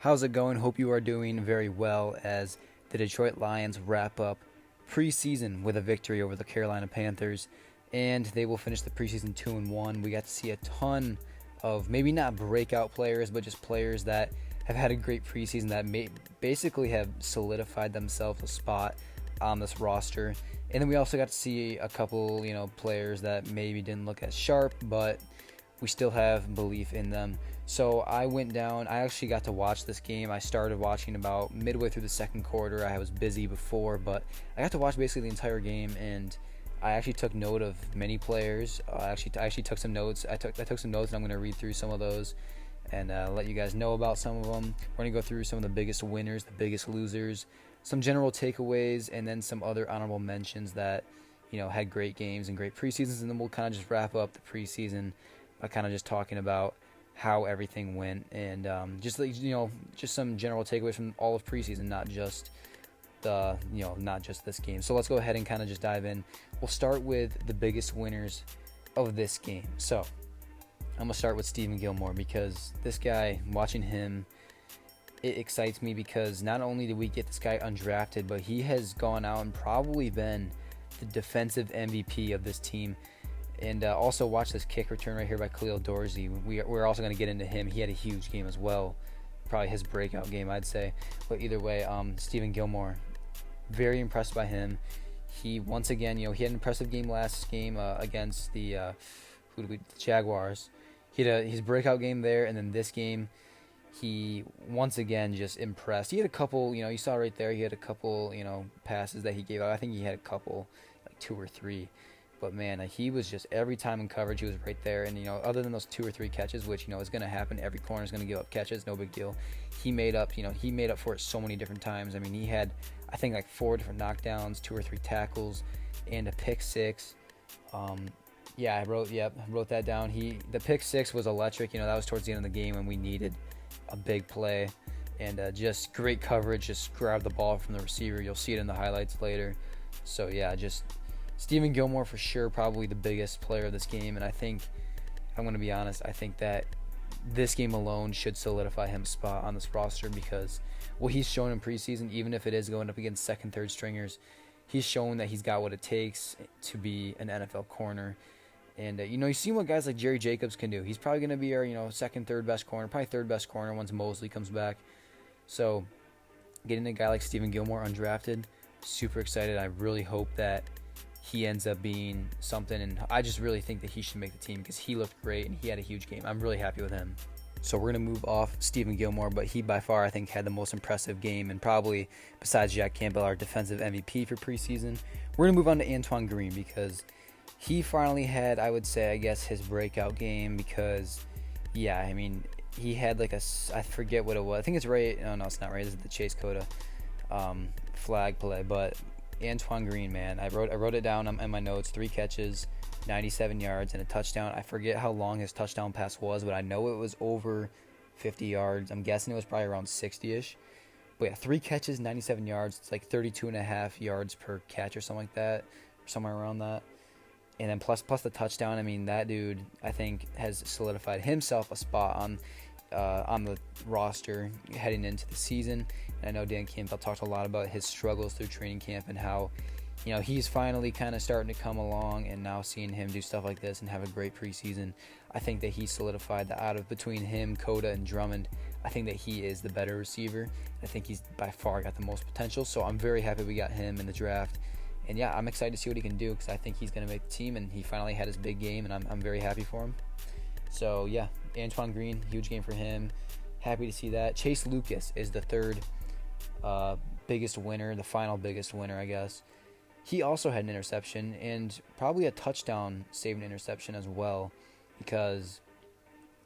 How's it going? Hope you are doing very well as the Detroit Lions wrap up preseason with a victory over the Carolina Panthers, and they will finish the preseason 2-1. We got to see a ton of maybe not breakout players, but just players that have had a great preseason that basically have solidified themselves a spot on this roster. And then we also got to see a couple, players that maybe didn't look as sharp, but we still have belief in them. So I went down. I actually got to watch this game. I started watching about midway through the second quarter. I was busy before, but I got to watch basically the entire game, and I actually took note of many players. I actually took some notes. I took some notes, and I'm going to read through some of those and let you guys know about some of them. We're going to go through some of the biggest winners, the biggest losers, some general takeaways, and then some other honorable mentions that had great games and great preseasons. And then we'll kind of just wrap up the preseason by kind of just talking about how everything went, and just some general takeaways from all of preseason, not just this game. So let's go ahead and kind of just dive in. We'll start with the biggest winners of this game. So I'm gonna start with Stephen Gilmore, because this guy, watching him, it excites me because not only did we get this guy undrafted, but he has gone out and probably been the defensive MVP of this team. And also watch this kick return right here by Khalil Dorsey. We're also going to get into him. He had a huge game as well. Probably his breakout game, I'd say. But either way, Stephen Gilmore, very impressed by him. He, once again, he had an impressive game last game against the Jaguars. He had his breakout game there, and then this game, he once again just impressed. He had a couple, you saw right there, he had a couple, passes that he gave out. I think he had a couple, like 2 or 3. But man, he was just, every time in coverage, he was right there. And other than those 2 or 3 catches, which is going to happen, every corner is going to give up catches, no big deal. He made up for it so many different times. I mean, he had, I think, like 4 different knockdowns, 2 or 3 tackles, and a pick 6. I wrote that down. The pick 6 was electric. That was towards the end of the game when we needed a big play, and just great coverage. Just grabbed the ball from the receiver. You'll see it in the highlights later. So yeah, just Stephen Gilmore for sure, probably the biggest player of this game, and I think, I'm going to be honest, I think that this game alone should solidify him a spot on this roster, because what he's shown in preseason, even if it is going up against second, third stringers, he's shown that he's got what it takes to be an NFL corner. And, you've seen what guys like Jerry Jacobs can do. He's probably going to be our, second, third best corner, probably third best corner once Mosley comes back. So getting a guy like Stephen Gilmore undrafted, super excited. I really hope that he ends up being something, and I just really think that he should make the team because he looked great and he had a huge game. I'm really happy with him. So we're going to move off Stephen Gilmore, but he by far, I think, had the most impressive game, and probably, besides Jack Campbell, our defensive MVP for preseason. We're going to move on to Antoine Green, because he finally had, I would say, I guess, his breakout game, because, he had like I forget what it was. I think it's right. No, it's not right. This is the Chase Cota flag play, but Antoine Green, man, I wrote it down in my notes. 3 catches, 97 yards, and a touchdown. I forget how long his touchdown pass was, but I know it was over 50 yards. I'm guessing it was probably around 60-ish. But yeah, 3 catches, 97 yards. It's like 32.5 yards per catch or something like that, or somewhere around that. And then plus the touchdown. I mean, that dude, I think, has solidified himself a spot on the roster heading into the season. And I know Dan Campbell talked a lot about his struggles through training camp and how, he's finally kind of starting to come along, and now seeing him do stuff like this and have a great preseason, I think that he solidified that out of between him, Cota, and Drummond. I think that he is the better receiver. I think he's by far got the most potential. So I'm very happy we got him in the draft. And yeah, I'm excited to see what he can do, because I think he's going to make the team, and he finally had his big game, and I'm very happy for him. So yeah, Antoine Green, huge game for him. Happy to see that. Chase Lucas is the third biggest winner, the final biggest winner, I guess. He also had an interception, and probably a touchdown saving interception as well, because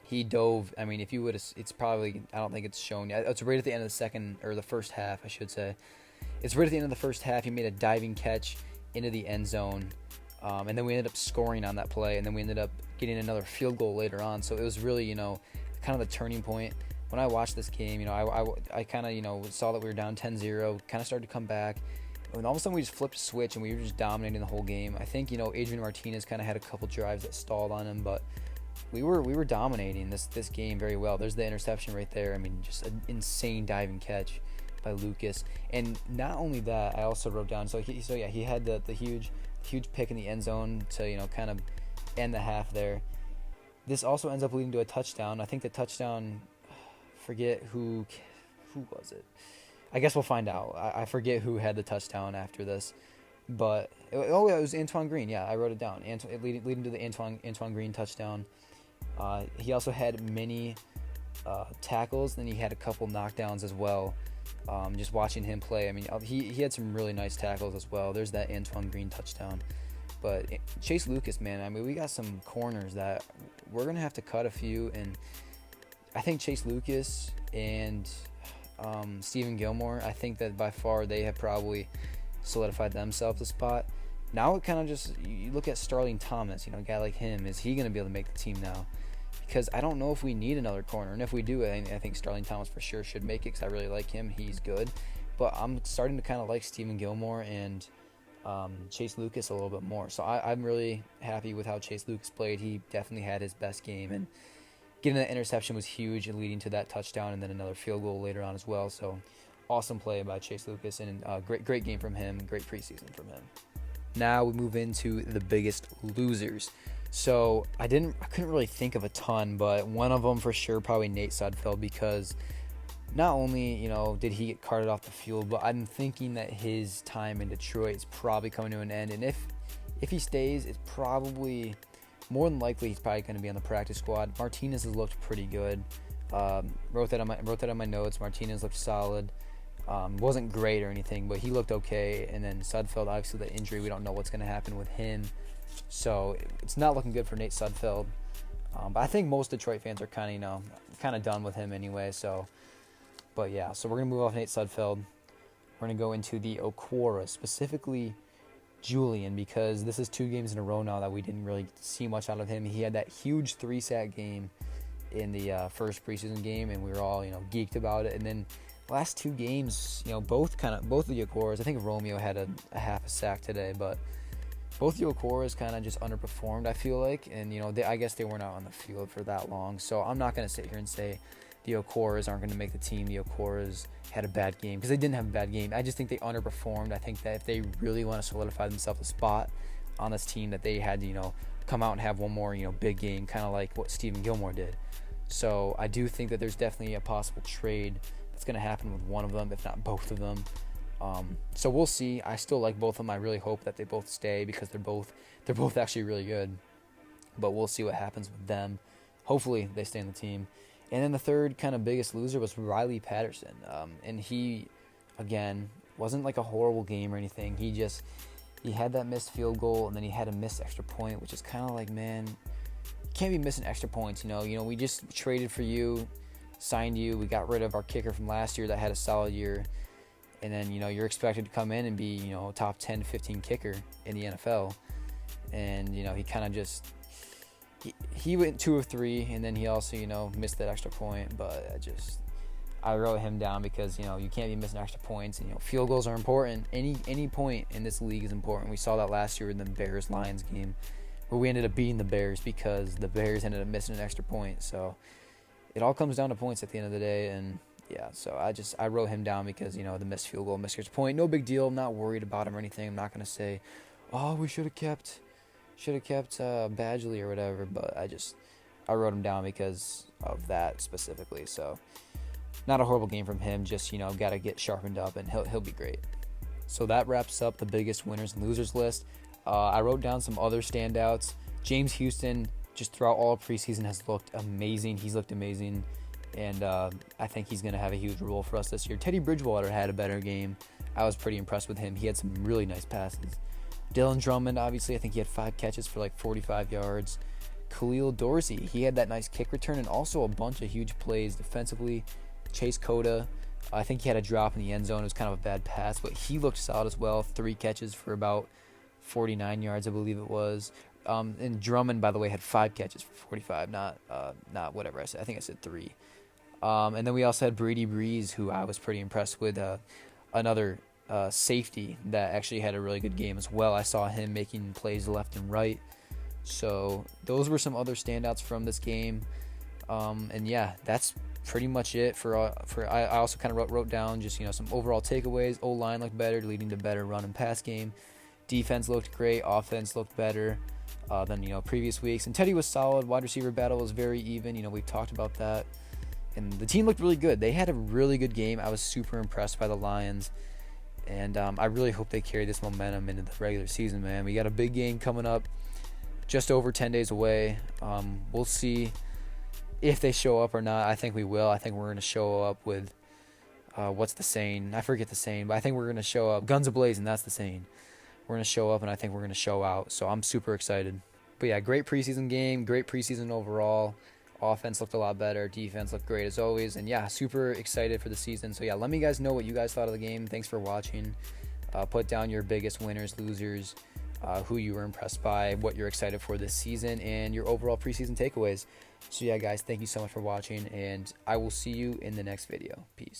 he dove. I mean, if you would have, it's probably, I don't think it's shown yet. It's right at the end of the first half, I should say. It's right at the end of the first half. He made a diving catch into the end zone, and then we ended up scoring on that play, and then we ended up getting another field goal later on. So it was really, kind of the turning point. When I watched this game, I kind of, saw that we were down 10-0, kind of started to come back, and all of a sudden we just flipped a switch, and we were just dominating the whole game. I think, Adrian Martinez kind of had a couple drives that stalled on him, but we were dominating this game very well. There's the interception right there. I mean, just an insane diving catch by Lucas. And not only that, I also wrote down. He had the huge pick in the end zone to kind of end the half there. This also ends up leading to a touchdown. I think the touchdown, forget who was it. I guess we'll find out. I forget who had the touchdown after this. But, it was Antoine Green. Yeah, I wrote it down. Leading to the Antoine Green touchdown. He also had many tackles. Then he had a couple knockdowns as well. Just watching him play, I mean, he had some really nice tackles as well. There's that Antoine Green touchdown. But Chase Lucas, man, I mean, we got some corners that we're going to have to cut a few. And I think Chase Lucas and Stephen Gilmore, I think that by far they have probably solidified themselves a spot. Now it kind of just, you look at Starling Thomas, a guy like him, is he going to be able to make the team now? Because I don't know if we need another corner. And if we do, I think Starling Thomas for sure should make it because I really like him. He's good. But I'm starting to kind of like Stephen Gilmore and Chase Lucas a little bit more. So I'm really happy with how Chase Lucas played. He definitely had his best game. And getting that interception was huge and leading to that touchdown and then another field goal later on as well. So awesome play by Chase Lucas and great game from him. Great preseason from him. Now we move into the biggest losers. So I couldn't really think of a ton, but one of them for sure probably Nate Sudfeld, because not only did he get carted off the field, but I'm thinking that his time in Detroit is probably coming to an end. And if he stays, it's probably more than likely he's probably going to be on the practice squad. Martinez has looked pretty good. Wrote that on my notes. Martinez looked solid. Wasn't great or anything, but he looked okay. And then Sudfeld, obviously the injury, we don't know what's going to happen with him. So it's not looking good for Nate Sudfeld. But I think most Detroit fans are kind of done with him anyway. So we're going to move off Nate Sudfeld. We're going to go into the Okwara, specifically Julian, because this is 2 games in a row now that we didn't really see much out of him. He had that huge 3-sack game in the first preseason game, and we were all geeked about it. And then last 2 games, both of the Okwaras. I think Romeo had a half a sack today, but both the Okwaras kind of just underperformed, I feel like. And I guess they weren't out on the field for that long. So I'm not going to sit here and say the Okwaras aren't going to make the team. The Okwaras had a bad game, because they didn't have a bad game. I just think they underperformed. I think that if they really want to solidify themselves a spot on this team, that they had to come out and have one more big game, kind of like what Stephen Gilmore did. So I do think that there's definitely a possible trade that's going to happen with one of them, if not both of them. So we'll see. I still like both of them. I really hope that they both stay, because they're both actually really good. But we'll see what happens with them. Hopefully they stay in the team. And then the third kind of biggest loser was Riley Patterson. And he, again, wasn't like a horrible game or anything. He had that missed field goal, and then he had a missed extra point, which is kind of like, man, you can't be missing extra points. We just traded for you, signed you. We got rid of our kicker from last year that had a solid year. And then, you're expected to come in and be, top 10, 15 kicker in the NFL. And, he kind of just, he went 2 of 3, and then he also, missed that extra point. But I wrote him down because, you can't be missing extra points. And, field goals are important. Any point in this league is important. We saw that last year in the Bears-Lions game, where we ended up beating the Bears because the Bears ended up missing an extra point. So it all comes down to points at the end of the day. And yeah, so I wrote him down because, the missed field goal, missed extra point, no big deal. I'm not worried about him or anything. I'm not going to say, oh, we should have kept Badgley or whatever, but I wrote him down because of that specifically. So not a horrible game from him, just, got to get sharpened up, and he'll be great. So that wraps up the biggest winners and losers list. I wrote down some other standouts. James Houston, just throughout all preseason, has looked amazing. He's looked amazing. And I think he's going to have a huge role for us this year. Teddy Bridgewater had a better game. I was pretty impressed with him. He had some really nice passes. Dylan Drummond, obviously, I think he had 5 catches for like 45 yards. Khalil Dorsey, he had that nice kick return and also a bunch of huge plays defensively. Chase Cota, I think he had a drop in the end zone. It was kind of a bad pass, but he looked solid as well. 3 catches for about 49 yards, I believe it was. And Drummond, by the way, had 5 catches for 45, not whatever I said. I think I said 3. And then we also had Brady Breeze, who I was pretty impressed with, another safety that actually had a really good game as well. I saw him making plays left and right. So those were some other standouts from this game. And yeah, that's pretty much it I also kind of wrote down just some overall takeaways. O-line looked better, leading to better run and pass game. Defense looked great. Offense looked better than previous weeks. And Teddy was solid. Wide receiver battle was very even. We've talked about that. And the team looked really good. They had a really good game. I was super impressed by the Lions. And I really hope they carry this momentum into the regular season, man. We got a big game coming up just over 10 days away. We'll see if they show up or not. I think we will. I think we're going to show up with, what's the saying? I forget the saying, but I think we're going to show up. Guns a-blazing, that's the saying. We're going to show up, and I think we're going to show out. So I'm super excited. But yeah, great preseason game. Great preseason overall. Offense looked a lot better. Defense looked great as always. And yeah, super excited for the season. So yeah, let me guys know what you guys thought of the game. Thanks for watching. Put down your biggest winners, losers, who you were impressed by, what you're excited for this season, and your overall preseason takeaways. So yeah, guys, thank you so much for watching, and I will see you in the next video. Peace.